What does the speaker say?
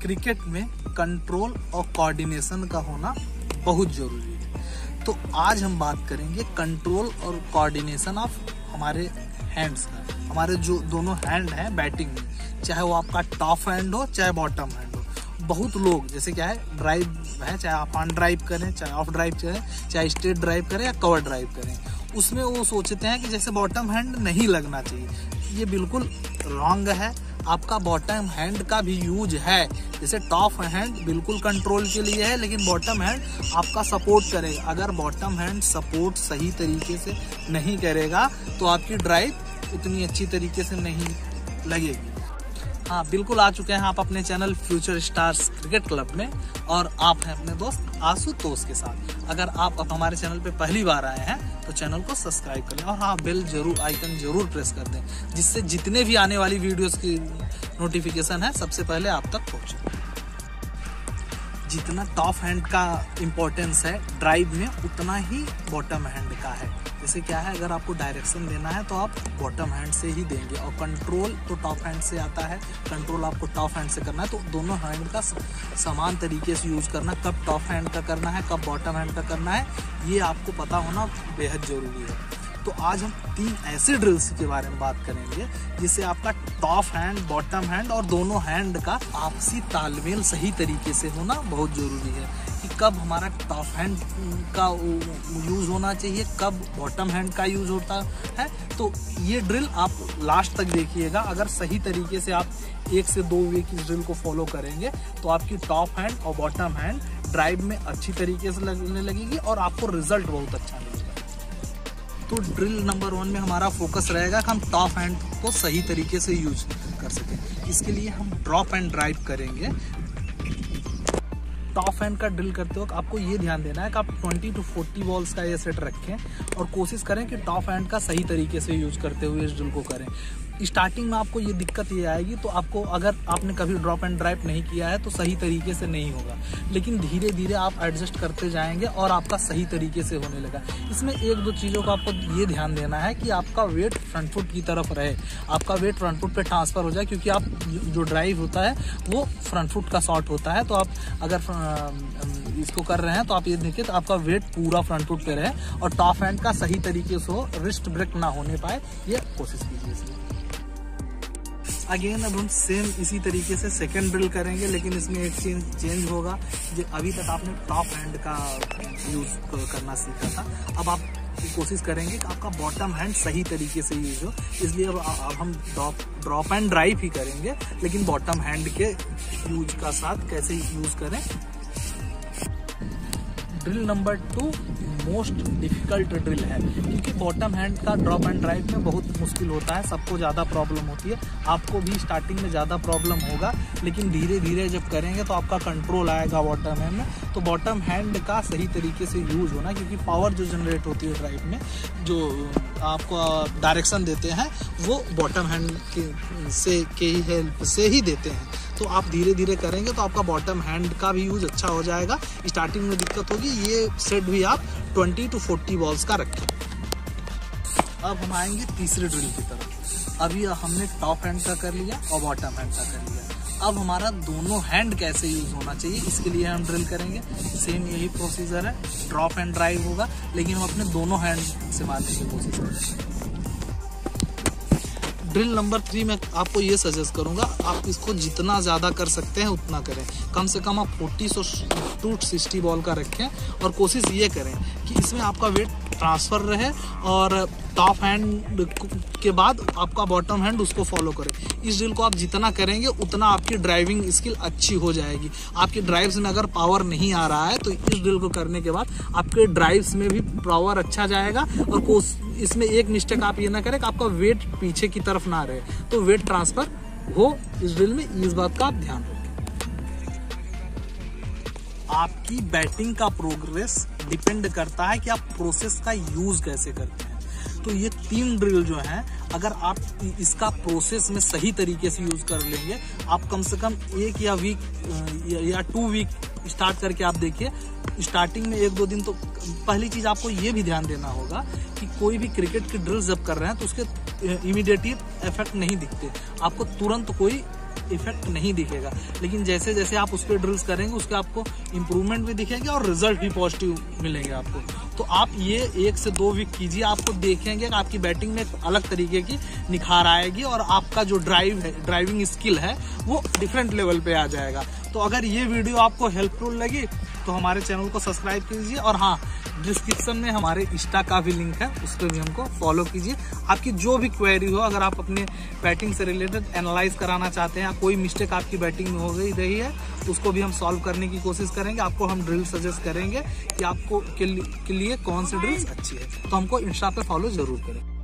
Cricket में control और coordination का होना बहुत जरूरी है। तो आज हम बात करेंगे कंट्रोल और कोऑर्डिनेशन ऑफ हमारे हैंड्स का। हमारे जो दोनों हैंड हैं बैटिंग में, चाहे वो आपका टॉप हैंड हो चाहे बॉटम हैंड हो। बहुत लोग जैसे क्या है, ड्राइव है, चाहे आप ऑन ड्राइव करें चाहे ऑफ ड्राइव करें, चाहे स्ट्रेट ड्राइव करें या कवर ड्राइव करें, उसमें वो सोचते हैं कि जैसे बॉटम हैंड नहीं लगना चाहिए। ये बिल्कुल रॉन्ग है। आपका बॉटम हैंड का भी यूज है। जैसे टॉप हैंड बिल्कुल कंट्रोल के लिए है, लेकिन बॉटम हैंड आपका सपोर्ट करेगा। अगर बॉटम हैंड सपोर्ट सही तरीके से नहीं करेगा तो आपकी ड्राइव उतनी अच्छी तरीके से नहीं लगेगी। हाँ, बिल्कुल आ चुके हैं आप अपने channel future stars cricket club में, और आप हैं अपने दोस्त आशुतोष के साथ। अगर आप अब हमारे चैनल पे पहली बार आए हैं तो चैनल को सब्सक्राइब करें, और हाँ, बेल जरूर आइकन जरूर प्रेस कर दें, जिससे जितने भी आने वाली वीडियोस की नोटिफिकेशन है सबसे पहले आप तक पहुंचे। जितना टॉप हैंड का इम्पोर्टेंस है ड्राइव में, उतना ही बॉटम हैंड का है। जैसे क्या है, अगर आपको डायरेक्शन देना है तो आप बॉटम हैंड से ही देंगे, और कंट्रोल तो टॉप हैंड से आता है। कंट्रोल आपको टॉप हैंड से करना है, तो दोनों हैंड का समान तरीके से यूज करना। कब टॉप हैंड का करना है, कब बॉटम हैंड का करना है, ये आपको पता होना बेहद जरूरी है। तो आज हम 3 ऐसे ड्रिल्स के बारे में बात करेंगे जिससे आपका टॉप हैंड, बॉटम हैंड और दोनों हैंड का आपसी तालमेल सही तरीके से होना बहुत जरूरी है। कि कब हमारा टॉप हैंड का यूज होना चाहिए, कब बॉटम हैंड का यूज होता है। तो ये ड्रिल आप लास्ट तक देखिएगा। अगर सही तरीके से आप 1 से 2 वीक इस ड्रिल को फॉलो करेंगे तो आपकी टॉप हैंड और बॉटम हैंड ड्राइव में अच्छी तरीके से लगने लगेगी और आपको रिजल्ट बहुत अच्छा मिलेगा। तो ड्रिल नंबर 1 में हमारा फोकस रहेगा कि हम टॉप हैंड को सही तरीके से यूज कर सकें। इसके लिए हम ड्रॉप एंड ड्राइव करेंगे। टॉप हैंड का ड्रिल करते वक्त आपको ये ध्यान देना है कि आप 20 to 40 बॉल्स का ये सेट रखें और कोशिश करें कि टॉप हैंड का सही तरीके से यूज करते हुए इस ड्रिल को करें। स्टार्टिंग में आपको ये दिक्कत ये आएगी, तो आपको अगर आपने कभी ड्रॉप एंड ड्राइव नहीं किया है तो सही तरीके से नहीं होगा, लेकिन धीरे धीरे आप एडजस्ट करते जाएंगे और आपका सही तरीके से होने लगा। इसमें 1-2 चीज़ों का आपको ये ध्यान देना है कि आपका वेट फ्रंट फुट की तरफ रहे, आपका वेट फ्रंट फुट पे ट्रांसफर हो जाए, क्योंकि आप जो ड्राइव होता है वो फ्रंट फुट का शॉट होता है। तो आप अगर इसको कर रहे हैं तो आप ये देखिए तो आपका वेट पूरा फ्रंट फुट पे रहे और टॉप हैंड का सही तरीके से हो, रिस्ट ब्रेक ना होने पाए, ये कोशिश कीजिए। अगेन अब हम सेम इसी तरीके से सेकंड ड्रिल करेंगे, लेकिन इसमें एक चेंज होगा। जो अभी तक आपने टॉप हैंड का यूज करना सीखा था, अब आप कोशिश करेंगे कि आपका बॉटम हैंड सही तरीके से यूज हो। इसलिए अब हम ड्रॉप एंड ड्राइव ही करेंगे, लेकिन बॉटम हैंड के यूज का साथ कैसे यूज करें। Drill number 2 most difficult drill है, क्योंकि बॉटम हैंड का ड्रॉप एंड ड्राइव में बहुत मुश्किल होता है। सबको ज़्यादा प्रॉब्लम होती है, आपको भी स्टार्टिंग में ज़्यादा प्रॉब्लम होगा, लेकिन धीरे धीरे जब करेंगे तो आपका कंट्रोल आएगा बॉटम हैंड में। तो बॉटम हैंड का सही तरीके से यूज होना, क्योंकि पावर जो जनरेट होती है ड्राइव में, जो आपको डायरेक्शन देते हैं वो बॉटम हैंड के ही हेल्प से ही देते हैं। तो आप धीरे धीरे करेंगे तो आपका बॉटम हैंड का भी यूज अच्छा हो जाएगा। स्टार्टिंग में दिक्कत होगी, ये सेट भी आप 20 to 40 बॉल्स का रखें। अब हम आएंगे तीसरे ड्रिल की तरफ। अभी हमने टॉप हैंड का कर लिया और बॉटम हैंड का कर लिया। अब हमारा दोनों हैंड कैसे यूज होना चाहिए, इसके लिए हम ड्रिल करेंगे। सेम यही प्रोसीजर है, ड्रॉप एंड ड्राइव होगा, लेकिन हम अपने दोनों हैंड से मारने की कोशिश करेंगे। ड्रिल नंबर 3 में आपको ये सजेस्ट करूंगा, आप इसको जितना ज़्यादा कर सकते हैं उतना करें। कम से कम आप 40 to 60 बॉल का रखें, और कोशिश ये करें कि इसमें आपका वेट ट्रांसफ़र रहे और टॉप हैंड के बाद आपका बॉटम हैंड उसको फॉलो करें। इस ड्रिल को आप जितना करेंगे उतना आपकी ड्राइविंग स्किल अच्छी हो जाएगी। आपकी ड्राइव्स में अगर पावर नहीं आ रहा है तो इस ड्रिल को करने के बाद आपके ड्राइव्स में भी पावर अच्छा जाएगा। और इसमें एक मिस्टेक आप ये ना करें कि आपका वेट पीछे की तरफ ना रहे, तो वेट ट्रांसफर हो इस ड्रिल में, इस बात का आप ध्यान रखें। आपकी बैटिंग का प्रोग्रेस डिपेंड करता है कि आप प्रोसेस का यूज कैसे करते हैं। तो ये 3 ड्रिल जो हैं, अगर आप इसका प्रोसेस में सही तरीके से यूज कर लेंगे, आप कम से कम 1 या 2 वीक स्टार्ट करके आप देखिए। स्टार्टिंग में 1-2 दिन तो पहली चीज आपको ये भी ध्यान देना होगा कि कोई भी क्रिकेट की ड्रिल जब कर रहे हैं तो उसके इमीडिएटली इफेक्ट नहीं दिखते, आपको तुरंत कोई इफेक्ट नहीं दिखेगा, लेकिन जैसे जैसे आप उस पर ड्रिल्स करेंगे उसके आपको इम्प्रूवमेंट भी दिखेंगे और रिजल्ट भी पॉजिटिव मिलेंगे आपको। तो आप ये 1 से 2 वीक कीजिए, आपको देखेंगे कि आपकी बैटिंग में एक अलग तरीके की निखार आएगी और आपका जो ड्राइविंग स्किल है वो डिफरेंट लेवल पे आ जाएगा। तो अगर ये वीडियो आपको हेल्पफुल लगी तो हमारे चैनल को सब्सक्राइब कीजिए, और हाँ, डिस्क्रिप्शन में हमारे इंस्टा का भी लिंक है, उस पर भी हमको फॉलो कीजिए। आपकी जो भी क्वेरी हो, अगर आप अपने बैटिंग से रिलेटेड एनालाइज कराना चाहते हैं, कोई मिस्टेक आपकी बैटिंग में हो गई रही है तो उसको भी हम सॉल्व करने की कोशिश करेंगे। आपको हम ड्रिल सजेस्ट करेंगे कि आपको के लिए कौन सी ड्रिल्स अच्छी है, तो हमको इंस्टा पे फॉलो जरूर करें।